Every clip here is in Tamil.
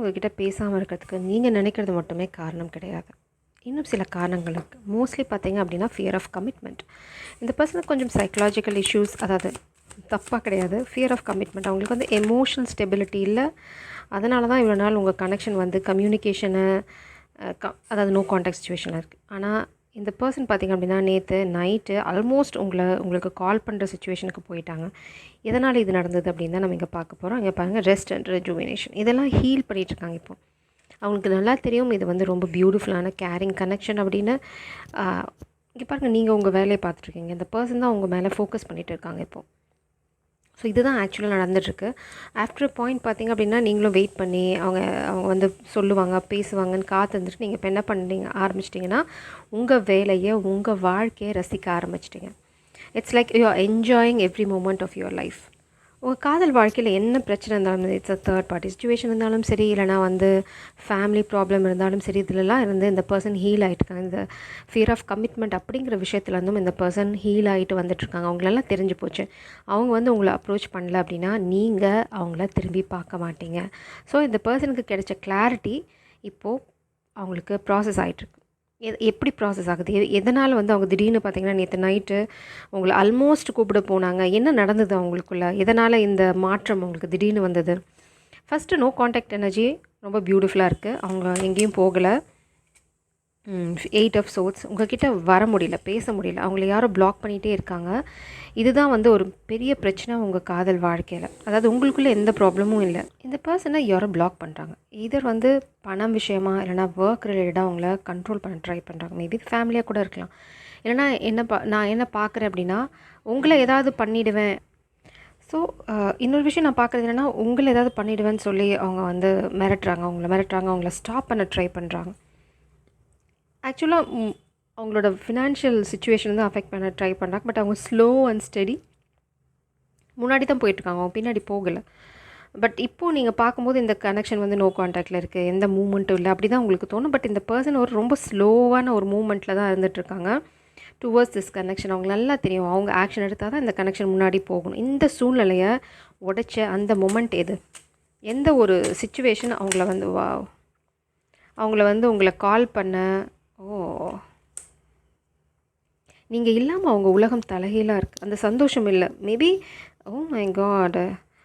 உங்ககிட்ட பேசாமல் இருக்கிறதுக்கு நீங்கள் நினைக்கிறது மட்டுமே காரணம் கிடையாது. இன்னும் சில காரணங்கள் இருக்குது. மோஸ்ட்லி பார்த்தீங்க அப்படின்னா ஃபியர் ஆஃப் கமிட்மெண்ட். இந்த பர்சனுக்கு கொஞ்சம் சைக்கலாஜிக்கல் இஷ்யூஸ், அதாவது தப்பாக கிடையாது, ஃபியர் ஆஃப் கமிட்மெண்ட். அவங்களுக்கு வந்து எமோஷனல் ஸ்டெபிலிட்டி இல்லை. அதனால தான் இவ்வளோ நாள் உங்கள் கனெக்ஷன் வந்து கம்யூனிகேஷனை அதாவது நோ கான்டாக்ட் சிச்சுவேஷனில் இருக்குது. ஆனால் இந்த பர்சன் பார்த்திங்க அப்படின்னா நேற்று நைட்டு ஆல்மோஸ்ட் உங்களுக்கு கால் பண்ணுற சுச்சுவேஷனுக்கு போயிட்டாங்க. எதனால் இது நடந்தது அப்படின்னு தான் நம்ம இங்கே பார்க்க போகிறோம். இங்கே பாருங்கள், ரெஸ்ட் அண்ட் ரெஜுவினேஷன் இதெல்லாம் ஹீல் பண்ணிகிட்ருக்காங்க. இப்போ அவங்களுக்கு நல்லா தெரியும் இது வந்து ரொம்ப பியூட்டிஃபுல்லான கேரிங் கனெக்ஷன் அப்படின்னு. இங்கே பாருங்கள், நீங்கள் உங்கள் வேலையை பார்த்துட்ருக்கீங்க, இந்த பர்சன் தான் உங்கள் மேலே ஃபோக்கஸ் பண்ணிகிட்டு இருக்காங்க இப்போது. ஸோ இதுதான் ஆக்சுவலாக நடந்துகிட்ருக்கு. ஆஃப்டர் பாயிண்ட் பார்த்திங்க அப்படின்னா நீங்களும் வெயிட் பண்ணி அவங்க வந்து சொல்லுவாங்க, பேசுவாங்கன்னு காத்திருந்துட்டு நீங்கள் இப்போ என்ன பண்ணுறீங்க ஆரம்பிச்சிட்டிங்கன்னா உங்கள் வேலையை, உங்கள் வாழ்க்கையை ரசிக்க ஆரம்பிச்சிட்டிங்க. It's like you are enjoying every moment of your life. உங்கள் காதல் வாழ்க்கையில் என்ன பிரச்சனை இருந்தாலும், it's a third party situation இருந்தாலும் சரி, இல்லைனா வந்து ஃபேமிலி ப்ராப்ளம் இருந்தாலும் சரி, இதிலலாம் இருந்து இந்த பர்சன் ஹீல் ஆகிட்டுருக்காங்க. இந்த ஃபியர் ஆஃப் கமிட்மெண்ட் அப்படிங்கிற விஷயத்துலேருந்தும் இந்த பர்சன் ஹீல் ஆகிட்டு வந்துட்டுருக்காங்க. அவங்களெல்லாம் தெரிஞ்சு போச்சு. அவங்க வந்து உங்களை அப்ரோச் பண்ணல அப்படின்னா நீங்கள் அவங்கள திரும்பி பார்க்க மாட்டீங்க. ஸோ இந்த பர்சனுக்கு கிடைச்ச கிளாரிட்டி இப்போது அவங்களுக்கு ப்ராசஸ் ஆகிட்டுருக்கு. எப்படி ப்ராசஸ் ஆகுது, எதனால் வந்து அவங்க திடீர்னு பார்த்திங்கன்னா நேற்று நைட்டு உங்களை ஆல்மோஸ்ட் கூப்பிட போனாங்க, என்ன நடந்தது அவங்களுக்குள்ள, எதனால் இந்த மாற்றம் அவங்களுக்கு திடீர்னு வந்தது? ஃபஸ்ட்டு நோ கான்டாக்ட் எனர்ஜி ரொம்ப பியூட்டிஃபுல்லாக இருக்குது. அவங்க எங்கேயும் போகலை. 8 ஆஃப் சோர்ட்ஸ், உங்கள்கிட்ட வர முடியல, பேச முடியல, அவங்கள யாரோ பிளாக் பண்ணிகிட்டே இருக்காங்க. இதுதான் வந்து ஒரு பெரிய பிரச்சனை உங்கள் காதல் வாழ்க்கையில். அதாவது உங்களுக்குள்ளே எந்த ப்ராப்ளமும் இல்லை, இந்த பர்சனை யாரோ பிளாக் பண்ணுறாங்க. இதர் வந்து பணம் விஷயமா, இல்லைனா ஒர்க் ரிலேட்டடாக அவங்கள கண்ட்ரோல் பண்ண ட்ரை பண்ணுறாங்க. மேபி ஃபேமிலியாக கூட இருக்கலாம். இல்லைனா நான் என்ன பார்க்குறேன் அப்படின்னா உங்களை ஏதாவது பண்ணிவிடுவேன். ஸோ இன்னொரு விஷயம் நான் பார்க்குறது என்னென்னா, உங்களை ஏதாவது பண்ணிவிடுவேன்னு சொல்லி அவங்க வந்து மிரட்டுறாங்க, அவங்கள ஸ்டாப் பண்ண ட்ரை பண்ணுறாங்க. ஆக்சுவலாக அவங்களோட ஃபினான்ஷியல் சுச்சுவேஷன் தான் அஃபெக்ட் பண்ண ட்ரை பண்ணுறாங்க. பட் அவங்க ஸ்லோ அண்ட் ஸ்டெடி முன்னாடி தான் போயிட்டுருக்காங்க, அவங்க பின்னாடி போகலை. பட் இப்போது நீங்கள் பார்க்கும்போது இந்த கனெக்ஷன் வந்து நோ கான்டாக்டில் இருக்குது, எந்த மூமெண்ட்டும் இல்லை, அப்படி தான் உங்களுக்கு தோணும். பட் இந்த பர்சன் ஒரு ரொம்ப ஸ்லோவான ஒரு மூமெண்ட்டில் தான் இருந்துகிட்ருக்காங்க டுவர்ட்ஸ் திஸ் கனெக்ஷன். அவங்க நல்லா தெரியும் அவங்க ஆக்ஷன் எடுத்தால் தான் இந்த கனெக்ஷன் முன்னாடி போகணும். இந்த சூழ்நிலையை உடைச்ச அந்த மொமெண்ட் எது, எந்த ஒரு சுச்சுவேஷன் அவங்கள வந்து உங்களை கால் பண்ண, நீங்கள் இல்லாமல் அவங்க உலகம் தலைகீழாக இருக்குது, அந்த சந்தோஷம் இல்லை. மேபி மை காட்,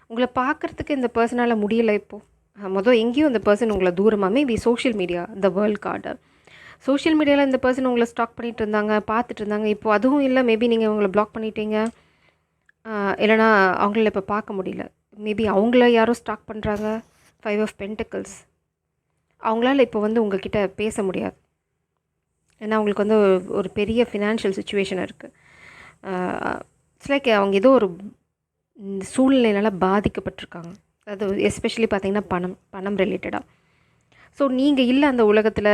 உங்களை பார்க்குறதுக்கு இந்த பர்சனால் முடியலை. இப்போது எங்கேயும் இந்த பர்சன் உங்களை தூரமாக, maybe social media, the world card, social மீடியாவில் இந்த பர்சன் உங்களை ஸ்டாக் பண்ணிகிட்டு இருந்தாங்க, பார்த்துட்டு இருந்தாங்க. இப்போது அதுவும் இல்லை, மேபி நீங்கள் உங்களை பிளாக் பண்ணிட்டீங்க, இல்லைனா அவங்கள இப்போ பார்க்க முடியல. மேபி அவங்கள யாரோ ஸ்டாக் பண்ணுறாங்க. 5 ஆஃப் பென்டிக்கிள்ஸ், அவங்களால இப்போ வந்து உங்ககிட்ட பேச முடியாது. ஏன்னா அவங்களுக்கு வந்து ஒரு பெரிய ஃபினான்ஷியல் சுச்சுவேஷன் இருக்குது. இட்ஸ் லைக் அவங்க ஏதோ ஒரு சூழ்நிலையினால பாதிக்கப்பட்டிருக்காங்க. அது எஸ்பெஷலி பார்த்திங்கன்னா பணம் ரிலேட்டடாக. ஸோ நீங்கள் இல்லை அந்த உலகத்தில்.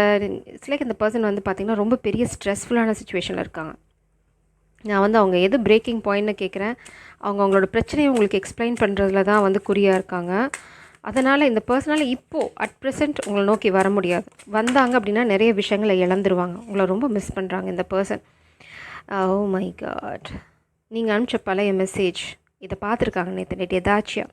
இட்ஸ் லைக் இந்த பர்சன் வந்து பார்த்திங்கன்னா ரொம்ப பெரிய ஸ்ட்ரெஸ்ஃபுல்லான சுச்சுவேஷனில் இருக்காங்க. நான் வந்து அவங்க எது பிரேக்கிங் பாயிண்ட்னு கேட்குறேன். அவங்களோட பிரச்சனையை உங்களுக்கு எக்ஸ்பிளைன் பண்ணுறதுல தான் வந்து குறியாக இருக்காங்க. அதனால் இந்த பர்சனால் இப்போது அட் ப்ரெசென்ட் உங்களை நோக்கி வர முடியாது. வந்தாங்க அப்படின்னா நிறைய விஷயங்களை இழந்துருவாங்க. உங்களை ரொம்ப மிஸ் பண்ணுறாங்க இந்த பர்சன். ஓ மை காட், நீங்கள் அனுப்பிச்ச பழைய மெசேஜ் இதை பார்த்துருக்காங்க நேற்று எதாச்சியா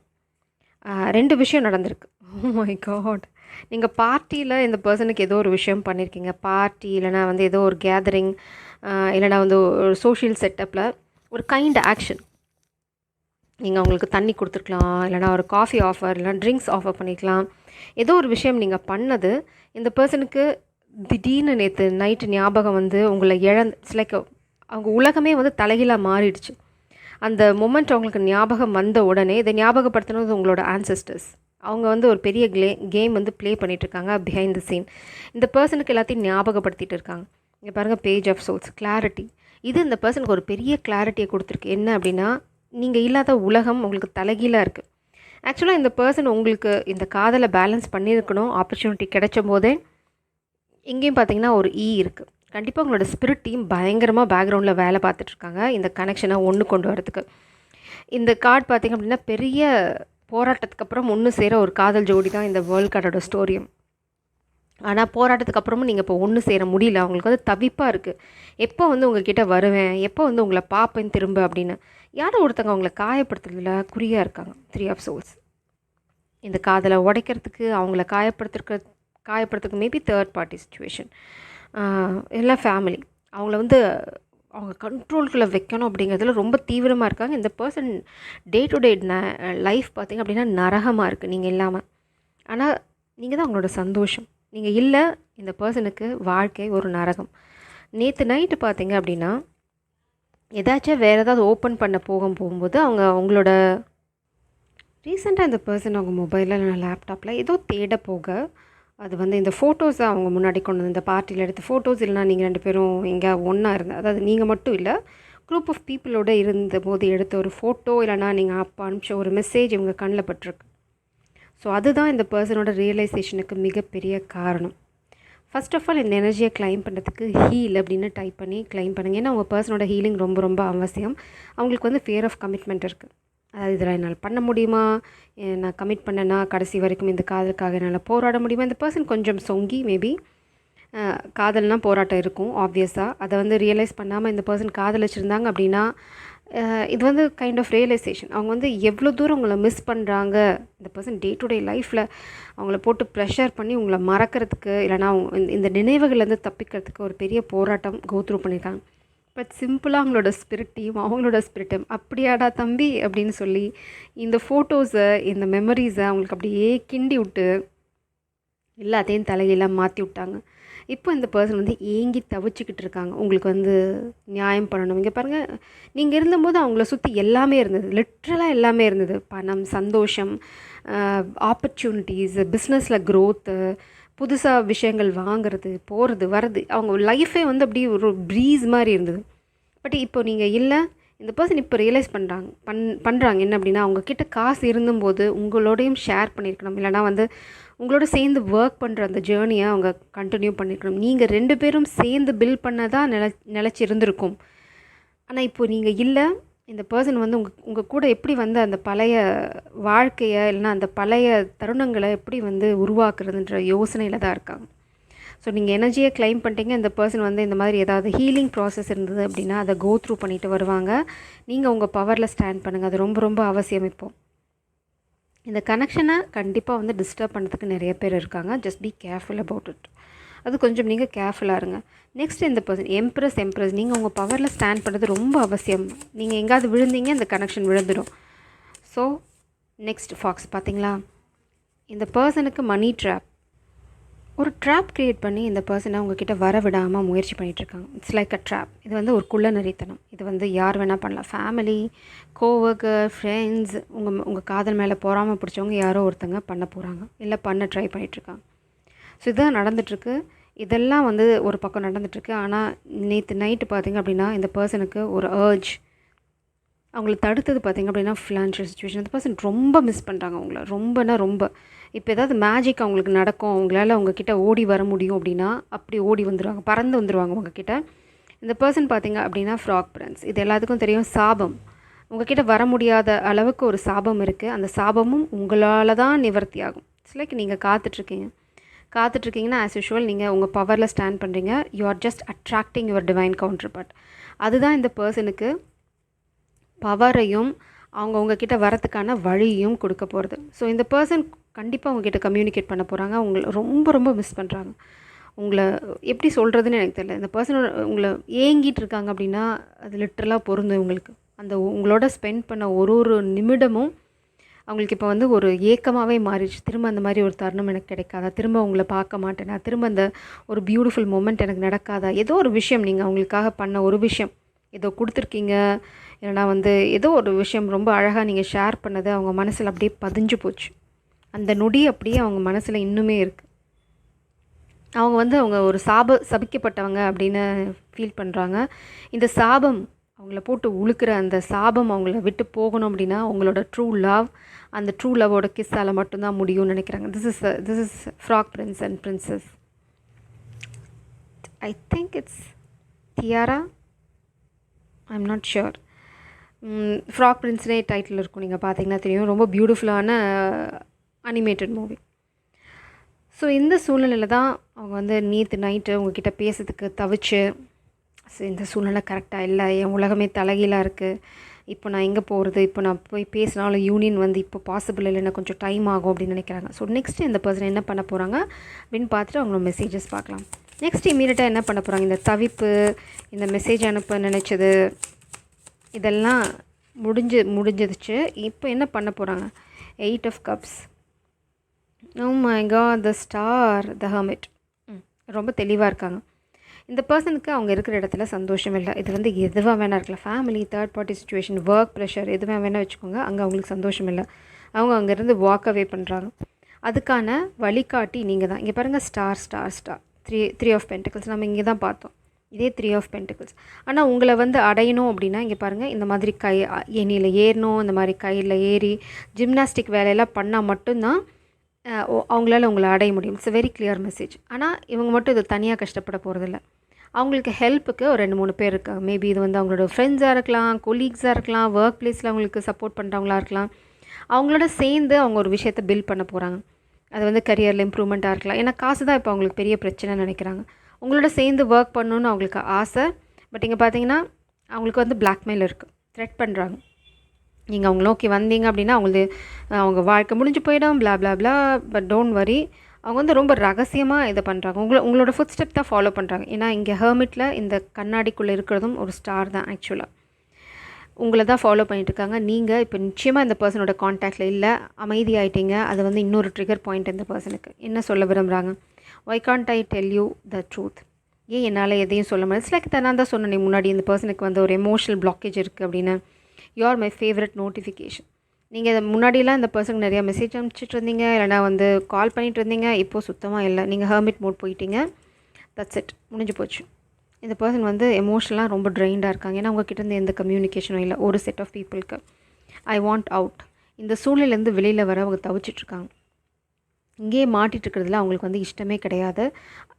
2 விஷயம் நடந்திருக்கு. ஓ மை காட், நீங்கள் பார்ட்டியில் இந்த பர்சனுக்கு ஏதோ ஒரு விஷயம் பண்ணியிருக்கீங்க. பார்ட்டி இல்லைனா வந்து ஏதோ ஒரு கேதரிங், இல்லைனா வந்து ஒரு சோஷியல் செட்டப்பில் ஒரு கைண்ட் ஆக்ஷன். நீங்கள் அவங்களுக்கு தண்ணி கொடுத்துருக்கலாம், இல்லைனா ஒரு காஃபி ஆஃபர், இல்லைனா ட்ரிங்க்ஸ் ஆஃபர் பண்ணிக்கலாம். ஏதோ ஒரு விஷயம் நீங்கள் பண்ணது இந்த பர்சனுக்கு திடீர்னு நேற்று நைட்டு ஞாபகம் வந்து உங்களை இட்ஸ் லைக் அவங்க உலகமே வந்து தலைகீழாக மாறிடுச்சு. அந்த மொமெண்ட் அவங்களுக்கு ஞாபகம் வந்த உடனே இதை ஞாபகப்படுத்தினது உங்களோட ஆன்செஸ்டர்ஸ். அவங்க வந்து ஒரு பெரிய கேம் வந்து ப்ளே பண்ணிகிட்ருக்காங்க பிஹைண்ட் த சீன். இந்த பர்சனுக்கு எல்லாத்தையும் ஞாபகப்படுத்திகிட்டு இருக்காங்க. இங்கே பாருங்கள், பேஜ் ஆஃப் சோல்ஸ், கிளாரிட்டி. இது இந்த பர்சனுக்கு ஒரு பெரிய கிளாரிட்டியை கொடுத்துருக்கு. என்ன அப்படின்னா, நீங்கள் இல்லாத உலகம் உங்களுக்கு தலைகீழாக இருக்குது. ஆக்சுவலாக இந்த பர்சன் உங்களுக்கு இந்த காதலை பேலன்ஸ் பண்ணியிருக்கணும். ஆப்பர்ச்சுனிட்டி கிடைச்ச போதே இங்கேயும் பார்த்தீங்கன்னா ஒரு இருக்குது. கண்டிப்பாக உங்களோட ஸ்பிரிட் டீம் பயங்கரமாக பேக்ரவுண்டில் வேலை பார்த்துட்ருக்காங்க இந்த கனெக்ஷனை ஒன்று கொண்டு வரதுக்கு. இந்த கார்டு பார்த்திங்க அப்படின்னா பெரிய போராட்டத்துக்கு அப்புறம் ஒன்று சேர ஒரு காதல் ஜோடி தான் இந்த வேர்ல்ட் கார்டோட ஸ்டோரியும். ஆனால் போராட்டத்துக்கு அப்புறமும் நீங்கள் இப்போ ஒன்று சேர முடியல. அவங்களுக்கு வந்து தவிப்பாக இருக்குது. எப்போ வந்து உங்ககிட்ட வருவேன், எப்போ வந்து உங்களை பார்ப்பேன் திரும்ப அப்படின்னு. யாரோ ஒருத்தங்க அவங்கள காயப்படுத்துறதுல குறியாக இருக்காங்க. 3 ஆஃப் சோல்ஸ். இந்த காதலை உடைக்கிறதுக்கு, அவங்கள காயப்படுத்துறதுக்கு மேபி தேர்ட் பார்ட்டி சிச்சுவேஷன், இல்லை ஃபேமிலி. அவங்கள வந்து அவங்க கண்ட்ரோல்குள்ளே வைக்கணும் அப்படிங்கிறதுல ரொம்ப தீவிரமாக இருக்காங்க. இந்த person day to day life பார்த்திங்க அப்படின்னா நரகமாக இருக்குது நீங்கள் இல்லாமல். ஆனால் நீங்கள் தான் அவங்களோட சந்தோஷம். நீங்கள் இல்லை, இந்த பர்சனுக்கு வாழ்க்கை ஒரு நரகம். நேற்று நைட்டு பார்த்தீங்க அப்படின்னா ஏதாச்சும் வேறு ஏதாவது ஓப்பன் பண்ண போகும்போது அவங்களோட ரீசெண்டாக இந்த பர்சன் அவங்க மொபைலில் இல்லைனா லேப்டாப்பில் ஏதோ தேட போக, அது வந்து இந்த ஃபோட்டோஸை அவங்க முன்னாடி கொண்டு வந்து இந்த பார்ட்டியில் எடுத்த ஃபோட்டோஸ், இல்லைனா நீங்கள் 2 பேரும் எங்கே ஒன்றா அதாவது நீங்கள் மட்டும் இல்லை, குரூப் ஆஃப் பீப்புளோடு இருந்தபோது எடுத்த ஒரு ஃபோட்டோ, இல்லைனா நீங்கள் அப்போ அனுப்பிச்ச ஒரு மெசேஜ் இவங்க கண்ணில் பட்டிருக்கு. ஸோ அதுதான் இந்த பர்சனோட ரியலைசேஷனுக்கு மிகப்பெரிய காரணம். ஃபர்ஸ்ட் ஆஃப் ஆல் இந்த எனர்ஜியை கிளைம் பண்ணுறதுக்கு ஹீல் அப்படின்னு டைப் பண்ணி கிளைம் பண்ணுங்கள். ஏன்னா உங்கள் பர்சனோட ஹீலிங் ரொம்ப ரொம்ப அவசியம். அவங்களுக்கு வந்து ஃபியர் ஆஃப் கமிட்மெண்ட் இருக்குது. அதாவது இதில் என்னால் பண்ண முடியுமா, நான் கமிட் பண்ணேன்னா கடைசி வரைக்கும் இந்த காதலுக்காக என்னால் போராட முடியுமா. இந்த பர்சன் கொஞ்சம் சொங்கி மேபி காதல்னால் போராட்டம் இருக்கும் ஆப்வியஸாக. அதை வந்து ரியலைஸ் பண்ணாமல் இந்த பர்சன் காதலிச்சிருந்தாங்க அப்படின்னா இது வந்து கைண்ட் ஆஃப் ரியலைசேஷன். அவங்க வந்து எவ்வளோ தூரம் உங்களை மிஸ் பண்ணுறாங்க, இந்த பர்சன் டே டு டே லைஃப்பில் அவங்கள போட்டு ப்ரெஷர் பண்ணி உங்களை மறக்கிறதுக்கு, இல்லைனா இந்த நினைவுகள்லேருந்து தப்பிக்கிறதுக்கு ஒரு பெரிய போராட்டம் கோத்ரூ பண்ணியிருக்காங்க. பட் சிம்பிளாக அவங்களோட ஸ்பிரிட்டையும் அப்படியாடா தம்பி அப்படின்னு சொல்லி இந்த ஃபோட்டோஸை, இந்த மெமரிஸை அவங்களுக்கு அப்படியே கிண்டி விட்டு எல்லாத்தையும் தலையெல்லாம் மாற்றி விட்டாங்க. இப்போ இந்த பர்சன் வந்து ஏங்கி தவிச்சிக்கிட்டு இருக்காங்க. உங்களுக்கு வந்து நியாயம் பண்ணணும். இங்கே பாருங்கள், நீங்கள் இருந்தபோது அவங்கள சுற்றி எல்லாமே இருந்தது, லிட்ரலாக எல்லாமே இருந்தது. பணம், சந்தோஷம், ஆப்பர்ச்சுனிட்டிஸ், பிஸ்னஸில் க்ரோத்து, புதுசாக விஷயங்கள் வாங்கிறது, போகிறது, வர்றது, அவங்க லைஃபே வந்து அப்படி ஒரு ப்ரீஸ் மாதிரி இருந்தது. பட் இப்போ நீங்கள் இல்லை, இந்த பர்சன் இப்போ ரியலைஸ் பண்ணுறாங்க என்ன அப்படின்னா, அவங்கக்கிட்ட காசு இருந்தும்போது உங்களோடையும் ஷேர் பண்ணியிருக்கணும், இல்லைனா வந்து உங்களோட சேர்ந்து ஒர்க் பண்ணுற அந்த ஜேர்னியை அவங்க கண்டினியூ பண்ணியிருக்கணும். நீங்கள் 2 பேரும் சேர்ந்து பில்ட் பண்ணதான் நிலச்சி இருந்திருக்கும். ஆனால் இப்போது நீங்கள் இல்லை, இந்த பர்சன் வந்து உங்கள் கூட எப்படி வந்து அந்த பழைய வாழ்க்கையை, இல்லைனா அந்த பழைய தருணங்களை எப்படி வந்து உருவாக்குறதுன்ற யோசனையில் தான் இருக்காங்க. ஸோ நீங்கள் எனர்ஜியை கிளைம் பண்ணிட்டீங்க. இந்த பர்சன் வந்து இந்த மாதிரி ஏதாவது ஹீலிங் ப்ராசஸ் இருந்தது அப்படின்னா அதை கோ த்ரூ பண்ணிட்டு வருவாங்க. நீங்கள் உங்கள் பவரில் ஸ்டாண்ட் பண்ணுங்கள். அது ரொம்ப ரொம்ப அவசியம். இப்போது இந்த கனெக்ஷனை கண்டிப்பாக வந்து டிஸ்டர்ப் பண்ணுறதுக்கு நிறைய பேர் இருக்காங்க. Just be careful about it. அது கொஞ்சம் நீங்கள் கேர்ஃபுல்லாக இருங்க. நெக்ஸ்ட் இந்த பர்சன் எம்ப்ரஸ். நீங்கள் உங்கள் பவரில் ஸ்டாண்ட் பண்ணுறது ரொம்ப அவசியம். நீங்கள் எங்கேயாவது விழுந்தீங்க, இந்த கனெக்ஷன் விழுந்துடும். ஸோ நெக்ஸ்ட் ஃபாக்ஸ் பார்த்தீங்களா, இந்த பர்சனுக்கு மணி ட்ராப், ஒரு ட்ராப் க்ரியேட் பண்ணி இந்த பர்சனை உங்ககிட்ட வர விடாமல் முயற்சி பண்ணிகிட்ருக்காங்க. It's like a drop. இது வந்து ஒரு குள்ள நரித்தனம். இது வந்து யார் வேணால் பண்ணலாம். ஃபேமிலி, கோவர்க்கர், ஃப்ரெண்ட்ஸ், உங்கள் காதல் மேலே பொறாமல் பிடிச்சவங்க யாரோ ஒருத்தங்க பண்ண போகிறாங்க, இல்லை பண்ண ட்ரை பண்ணிகிட்ருக்காங்க. ஸோ இதுதான் நடந்துகிட்ருக்கு. இதெல்லாம் வந்து ஒரு பக்கம் நடந்துகிட்ருக்கு. ஆனால் நேற்று நைட்டு பார்த்திங்க அப்படின்னா இந்த பர்சனுக்கு ஒரு அர்ஜ், அவங்கள தடுத்தது பார்த்திங்க அப்படின்னா ஃபினான்ஷியல் சுச்சுவேஷன். இந்த பர்சன் ரொம்ப மிஸ் பண்ணுறாங்க அவங்கள, ரொம்ப. இப்போ ஏதாவது மேஜிக் அவங்களுக்கு நடக்கும், அவங்களால உங்ககிட்ட ஓடி வர முடியும் அப்படின்னா அப்படி ஓடி வந்துடுவாங்க, பறந்து வந்துடுவாங்க உங்ககிட்ட. இந்த பர்சன் பார்த்திங்க அப்படின்னா ஃப்ராக் பிரின்ஸ். இது எல்லாத்துக்கும் தெரியும். சாபம், உங்ககிட்ட வர முடியாத அளவுக்கு ஒரு சாபம் இருக்குது. அந்த சாபமும் உங்களால் தான் நிவர்த்தி ஆகும். இட்ஸ் லைக் நீங்கள் காத்துட்ருக்கீங்கன்னா ஆஸ் யூஷுவல் நீங்கள் உங்கள் பவரில் ஸ்டாண்ட் பண்ணுறீங்க. You are just attracting your divine counterpart. அதுதான் இந்த பர்சனுக்கு பவரையும் அவங்க உங்ககிட்ட வரத்துக்கான வழியும் கொடுக்க போகிறது. ஸோ இந்த பர்சன் கண்டிப்பாக உங்ககிட்ட கம்யூனிகேட் பண்ண போகிறாங்க. உங்களை ரொம்ப மிஸ் பண்ணுறாங்க. உங்களை எப்படி சொல்கிறதுன்னு எனக்கு தெரியல. இந்த பர்சனோட உங்களை ஏங்கிட்டு இருக்காங்க அப்படின்னா அது லிட்ரலாக பொருந்தும் உங்களுக்கு. அந்த உங்களோட ஸ்பெண்ட் பண்ண ஒரு நிமிடமும் அவங்களுக்கு இப்போ வந்து ஒரு ஏக்கமாகவே மாறிடுச்சு. திரும்ப அந்த மாதிரி ஒரு தருணம் எனக்கு கிடைக்காதா, திரும்ப உங்களை பார்க்க மாட்டேனா, திரும்ப அந்த ஒரு பியூட்டிஃபுல் மொமெண்ட் எனக்கு நடக்காதா, ஏதோ ஒரு விஷயம் நீங்கள் அவங்களுக்காக பண்ண ஒரு விஷயம் ஏதோ கொடுத்துருக்கீங்க, இல்லைனா வந்து ஏதோ ஒரு விஷயம் ரொம்ப அழகாக நீங்கள் ஷேர் பண்ணது அவங்க மனசில் அப்படியே பதிஞ்சு போச்சு. அந்த நொடி அப்படியே அவங்க மனசில் இன்னுமே இருக்குது. அவங்க ஒரு சபிக்கப்பட்டவங்க அப்படின்னு ஃபீல் பண்ணுறாங்க. இந்த சாபம் அவங்கள போட்டு உழுக்கிற அந்த சாபம் அவங்கள விட்டு போகணும் அப்படின்னா உங்களோட ட்ரூ லவ், அந்த ட்ரூ லவ்வோட கிஸ்ஸால் மட்டும்தான் முடியும்னு நினைக்கிறாங்க. This is frog prince and princess. I think it's Tiara, I am not sure. Frog பிரின்ஸ்னே டைட்டில் இருக்கும், நீங்கள் பார்த்தீங்கன்னா தெரியும். ரொம்ப பியூட்டிஃபுல்லான அனிமேட்டட் மூவி. ஸோ இந்த சூழ்நிலையில் தான் அவங்க வந்து நேற்று நைட்டு உங்ககிட்ட பேசுறதுக்கு தவிச்சு, இந்த சூழ்நிலை கரெக்டாக இல்லை, என் உலகமே தலைகீழாக இருக்குது, இப்போ நான் எங்கே போகிறது, இப்போ நான் போய் பேசினாலும் யூனியன் வந்து இப்போ பாசிபிள் இல்லைன்னா கொஞ்சம் டைம் ஆகும் அப்படின்னு நினைக்கிறாங்க. ஸோ நெக்ஸ்ட் இந்த பர்சன் என்ன பண்ண போகிறாங்க அப்படின்னு பார்த்துட்டு அவங்களோட மெசேஜஸ் பார்க்கலாம். நெக்ஸ்ட் இமீடியட்டாக என்ன பண்ண போகிறாங்க, இந்த தவிப்பு, இந்த மெசேஜ் அனுப்ப நினச்சது இதெல்லாம் முடிஞ்சிடுச்சு. இப்போ என்ன பண்ண போகிறாங்க, 8 of Cups. Oh my God, the star, the hermit. ரொம்ப தெளிவாக இருக்காங்க. இந்த பர்சனுக்கு அவங்க இருக்கிற இடத்துல சந்தோஷம் இல்லை. இது வந்து எதுவாக வேணா இருக்கலாம், family, third party situation, work pressure, எதுவாக வேணால் வச்சுக்கோங்க. அங்கே அவங்களுக்கு சந்தோஷம் இல்லை. அவங்க அங்கேருந்து வாக் அவே பண்ணுறாங்க. அதுக்கான வழிகாட்டி நீங்கள் தான். இங்கே பாருங்கள், star star star, three of pentacles நம்ம இங்கே தான் பார்த்தோம். இதே 3 ஆஃப் பென்டிகல்ஸ். ஆனால் உங்களை வந்து அடையணும் அப்படின்னா இங்கே பாருங்கள், இந்த மாதிரி எண்ணியில் ஏறணும், இந்த மாதிரி கையில் ஏறி ஜிம்னாஸ்டிக் வேலையெல்லாம் பண்ணால் மட்டும்தான் அவங்களால உங்களை அடைய முடியும். It's very clear message. ஆனால் இவங்க மட்டும் இது தனியாக கஷ்டப்பட போகிறதில்ல. அவங்களுக்கு ஹெல்ப்புக்கு ஒரு 2-3 பேர் இருக்காங்க. மேபி இது வந்து அவங்களோட ஃப்ரெண்ட்ஸாக இருக்கலாம், கொலீக்ஸாக இருக்கலாம், ஒர்க் பிளேஸில் அவங்களுக்கு சப்போர்ட் பண்ணுறவங்களா இருக்கலாம். அவங்களோட சேர்ந்து அவங்க ஒரு விஷயத்தை பில்ட் பண்ண போகிறாங்க. அது வந்து கரியரில் இம்ப்ரூவ்மெண்ட்டாக இருக்கலாம். ஏன்னா காசு தான் இப்போ அவங்களுக்கு பெரிய பிரச்சனைன்னு நினைக்கிறாங்க. உங்களோட சேர்ந்து ஒர்க் பண்ணணுன்னு அவங்களுக்கு ஆசை. பட் இங்கே பார்த்தீங்கன்னா அவங்களுக்கு வந்து பிளாக்மெயில் இருக்குது, த்ரெட் பண்ணுறாங்க. நீங்கள் அவங்க நோக்கி வந்தீங்க அப்படின்னா அவங்க வாழ்க்கை முடிஞ்சு போயிடும், பிளா பிளா பிளா. பட் டோன்ட் வரி, அவங்க வந்து ரொம்ப ரகசியமாக இதை பண்ணுறாங்க. உங்களோட ஃபுட் ஸ்டெப் தான் ஃபாலோ பண்ணுறாங்க. ஏன்னா இங்கே ஹெர்மிட்டில் இந்த கண்ணாடிக்குள்ளே இருக்கிறதும் ஒரு ஸ்டார் தான். ஆக்சுவலாக உங்களை தான் ஃபாலோ பண்ணிட்டுருக்காங்க. நீங்கள் இப்போ நிச்சயமாக இந்த பர்சனோட காண்டாக்டில் இல்லை, அமைதியாயிட்டீங்க. அது வந்து இன்னொரு ட்ரிகர் பாயிண்ட் இந்த பர்சனுக்கு. என்ன சொல்ல விரும்புகிறாங்க, why can't I tell you the truth, ஏன் என்னால் எதையும் சொல்ல முடியாது. இட்ஸ் லைக் நான் தான் சொன்னேன் முன்னாடி, இந்த பர்சனுக்கு வந்து ஒரு எமோஷனல் பிளாக்கேஜ் இருக்குது அப்படின்னு. You are my favourite notification. நீங்கள் இதை முன்னாடிலாம் இந்த பர்சனுக்கு நிறையா மெசேஜ் அனுப்பிச்சிட்டு இருந்தீங்க, இல்லைனா வந்து கால் பண்ணிகிட்டு இருந்தீங்க. இப்போது சுத்தமாக இல்லை, நீங்கள் ஹெர்மிட் மோட் போயிட்டீங்க. தட்ஸ் இட், முடிஞ்சு போச்சு. இந்த பர்சன் வந்து எமோஷனலாக ரொம்ப ட்ரெயின்டாக இருக்காங்க. ஏன்னா உங்ககிட்ட எந்த கம்யூனிகேஷனும் இல்லை. ஒரு செட் ஆஃப் பீப்புளுக்கு ஐ வாண்ட் அவுட், இந்த சூழ்நிலேருந்து வெளியில் வர அவங்க தவிச்சிட்ருக்காங்க. இங்கேயே மாட்டிகிட்ருக்கிறதுல அவங்களுக்கு வந்து இஷ்டமே கிடையாது.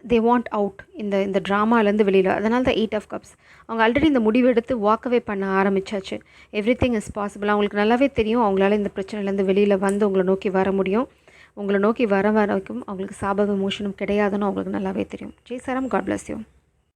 தே வாண்ட் அவுட், இந்த ட்ராமாலேருந்து வெளியில். அதனால தான் 8 ஆஃப் கப்ஸ். அவங்க ஆல்ரெடி இந்த முடிவு எடுத்து வாக்கவே பண்ண ஆரம்பித்தாச்சு. Everything is possible. அவங்களுக்கு நல்லாவே தெரியும் அவங்களால இந்த பிரச்சனைலேருந்து வெளியில் வந்து உங்களை நோக்கி வர முடியும். உங்களை நோக்கி வர வரைக்கும் அவங்களுக்கு சாப விமோசனம் கிடையாதுன்னு அவங்களுக்கு நல்லாவே தெரியும். ஜெய் சாரம், காட் பிளஸ் யூ.